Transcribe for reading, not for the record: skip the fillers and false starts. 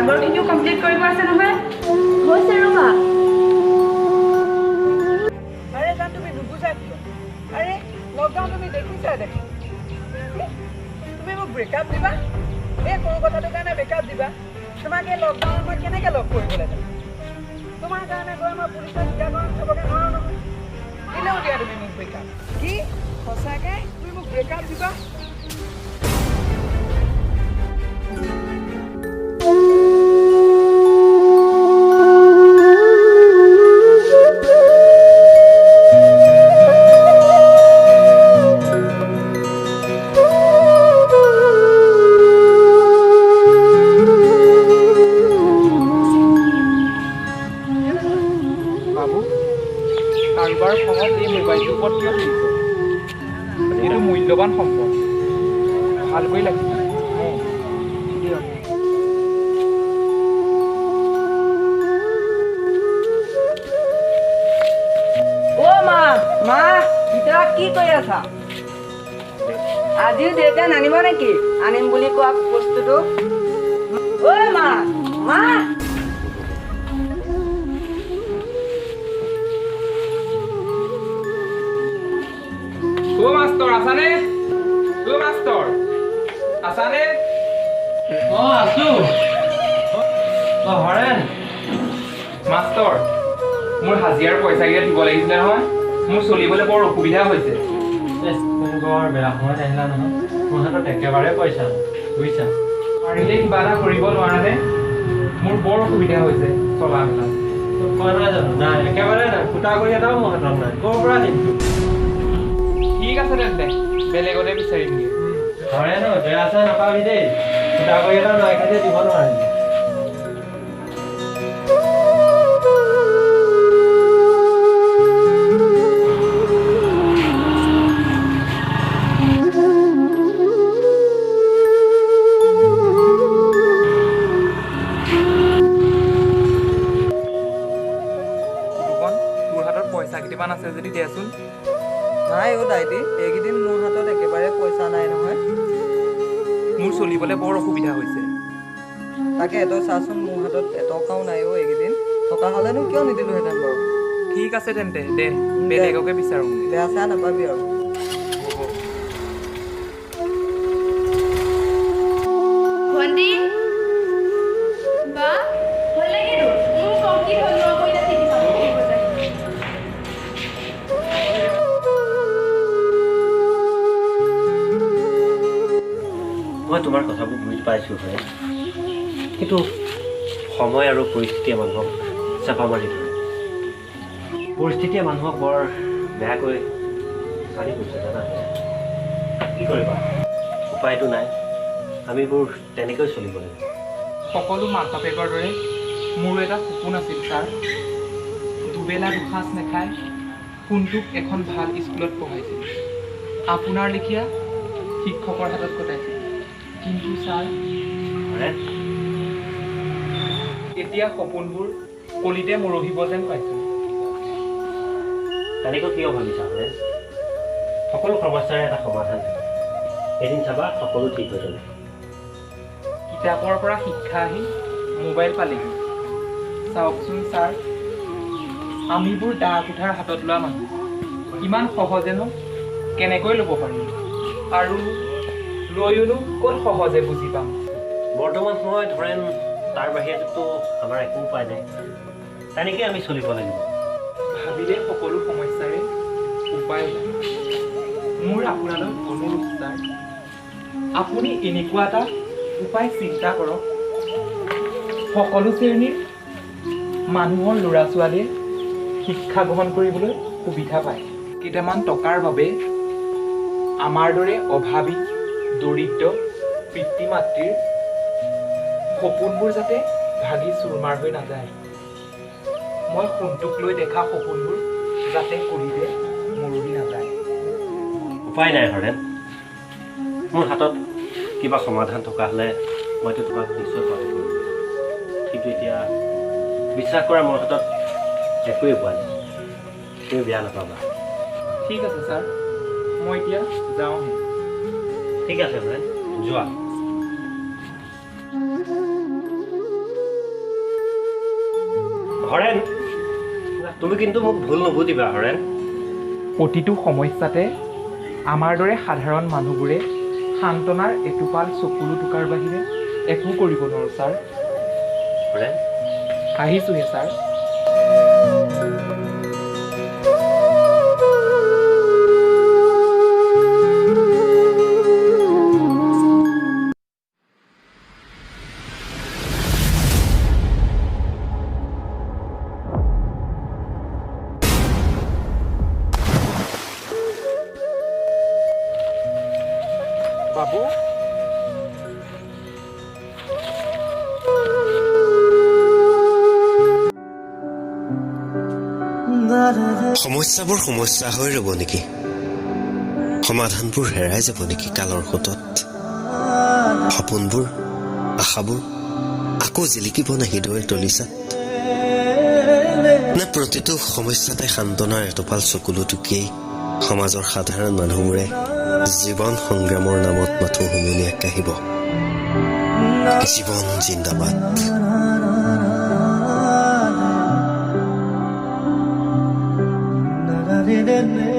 আগৰখিনিও complete কৰিব আছে নহয় হৈছে ৰবা আৰে জান তুমি নুবুজা কিয় আৰে লকডাউন তুমি দেখিছা দেখি তুমি মোক ব্ৰেকআপ দিবা এই সৰু কথাটোৰ কাৰণে ব্ৰেকআপ দিবা তোমাক এই লকডাউনত মই কেনেকৈ লগ কৰিবলৈ যাম তোমাৰ কাৰণে গৈ মই পুলিচত টিকাকৰণ চাবগৈ নোৱাৰো নহয় দিলেও দিয়া তুমি মোক ব্ৰেকআপ কি সঁচাকৈ তুমি মোক ব্ৰেকআপ দিবা কাৰোবাৰ খঙত এই মোবাইলটোৰ ওপৰত কিয় তুলিছে এইটো মূল্যৱান সম্পদ ভালকৈ লাগিব মা মা ভিতৰত কি কৰি আছা আজিও দেউতাই নানিব নেকি আনিম বুলি কোৱা বস্তুটো ঐ মা মা মাষ্টৰ আছানে মাষ্টৰ আছানে আছো হৰেণ মাষ্টৰ মোৰ হাজিৰাৰ পইচাকেইটা দিব লাগিছিলে নহয় মোৰ চলিবলৈ বৰ অসুবিধা হৈছে তুমি বৰ বেয়া সময়ত আহিলা নহয় মোৰ হাতত একেবাৰে পইচা বুজিছা পাৰিলে কিবা এটা কৰিব নোৱাৰানে মোৰ বৰ অসুবিধা হৈছে চলা মেলা কোৱা নাই জানো নাই একেবাৰে নাই ফুটা কৰি এটাও মোৰ হাতত নাই ক'ৰ পৰা দিমটো ঠিক আছে তেন্তে বেলেগতে বিচাৰিমগৈ হৰেণ বেয়া চেয়া নাপাবি দেই ফুটা কৰি এটা নাই খাই দিব নোৱাৰিম তোৰ হাতত পইচা কেইটামান আছে যদি দেচোন নাই অ' দাইটি এইকেইদিন মোৰ হাতত একেবাৰে পইচা নাই নহয় মোৰ চলিবলৈ বৰ অসুবিধা হৈছে তাকে তই চাচোন মোৰ হাতত এটকাও নাই অ' এইকেইদিন থকা হ'লেনো কিয় নিদিলোহেঁতেন বাৰু ঠিক আছে তেন্তে দে বেলেগকে বিচাৰোঁ বেয়া চেয়া নাপাবি আৰু ভণ্টি বা ভাল লাগে মোৰ কমপ্লিট হ'ল ন মই এতিয়া টিভি চাব মই তোমাৰ কথাবোৰ বুজি পাইছোঁ হয় কিন্তু সময় আৰু পৰিস্থিতিয়ে মানুহক চেপা মাৰি ধৰে পৰিস্থিতিয়ে মানুহক বৰ বেয়াকৈ মাৰি গৈছে জানা কি কৰিবা উপায়টো নাই আমিবোৰ তেনেকৈ চলিব লাগিব সকলো মাক বাপেকৰ দৰে মোৰো এটা সপোন আছিল ছাৰ দুবেলা দুসাঁজ নেখাই সোণটোক এখন ভাল স্কুলত পঢ়াইছিল আপোনাৰ লেখীয়া শিক্ষকৰ হাতত কটাইছিল কিন্তু ছাৰ এতিয়া সপোনবোৰ কলিতে মৰহিব যেন পাইছোঁ তেনেকৈ কিয় ভাবিছা হৰে সকলো সমস্যাৰে এটা সমাধান এদিন চাবা সকলো ঠিক হৈ যাব কিতাপৰ পৰা শিক্ষা আহি মোবাইল পালেহি চাওকচোন ছাৰ আমিবোৰ দা কুঠাৰ হাতত লোৱা মানুহ ইমান সহজেনো কেনেকৈ ল'ব পাৰিম আৰু লৈওনো ক'ত সহজে বুজি পাম বৰ্তমান সময়ত ধৰেন তাৰ বাহিৰেতো আমাৰ একো উপায় নাই তেনেকৈ আমি চলিব লাগিব ভাবিলে সকলো সমস্যাৰে উপায় নাই মোৰ আপোনালৈ অনুৰোধ ছাৰ আপুনি এনেকুৱা এটা উপায় চিন্তা কৰক সকলো শ্ৰেণীৰ মানুহৰ ল'ৰা ছোৱালীয়ে শিক্ষা গ্ৰহণ কৰিবলৈ সুবিধা পায় কেইটামান টকাৰ বাবে আমাৰ দৰে অভাৱী দৰিদ্ৰ পিতৃ মাতৃৰ সপোনবোৰ যাতে ভাগি চুৰমাৰ হৈ নাযায় মই সোণটোক লৈ দেখা সপোনবোৰ যাতে কৰিলে মৰহি নাযায় উপায় নাই হৰেণ মোৰ হাতত কিবা সমাধান থকা হ'লে মইতো তোমাক নিশ্চয় সহায় কৰিম কিন্তু এতিয়া বিশ্বাস কৰা মোৰ হাতত একোৱেই পোৱা নাই তুমি বেয়া নাপাবা ঠিক আছে ছাৰ মই এতিয়া যাওঁহে ঠিক আছে হৰেণ যোৱা হৰেণ তুমি কিন্তু মোক ভুল নুবুজিবা হৰেণ প্ৰতিটো সমস্যাতে আমাৰ দৰে সাধাৰণ মানুহবোৰে সান্তনাৰ এটোপাল চকুলো টোকাৰ বাহিৰে একো কৰিব নোৱাৰোঁ ছাৰ হৰেণ আহিছোঁহে ছাৰ বাবু সমস্যাবোৰ সমস্যা হৈ ৰ'ব নেকি সমাধানবোৰ হেৰাই যাব নেকি কালৰ সোঁতত সপোনবোৰ আশাবোৰ আকৌ জিলিকিব নে হৃদয়ৰ তলিচাত নে প্ৰতিটো সমস্যাতে সান্তনাৰ এটোপাল চকুলো টুকিয়েই সমাজৰ সাধাৰণ মানুহবোৰে জীৱন সংগ্ৰামৰ নামত মাথো হুমুনিয়াই কাঢ়িব জীৱন জিন্দাবাদ da da da da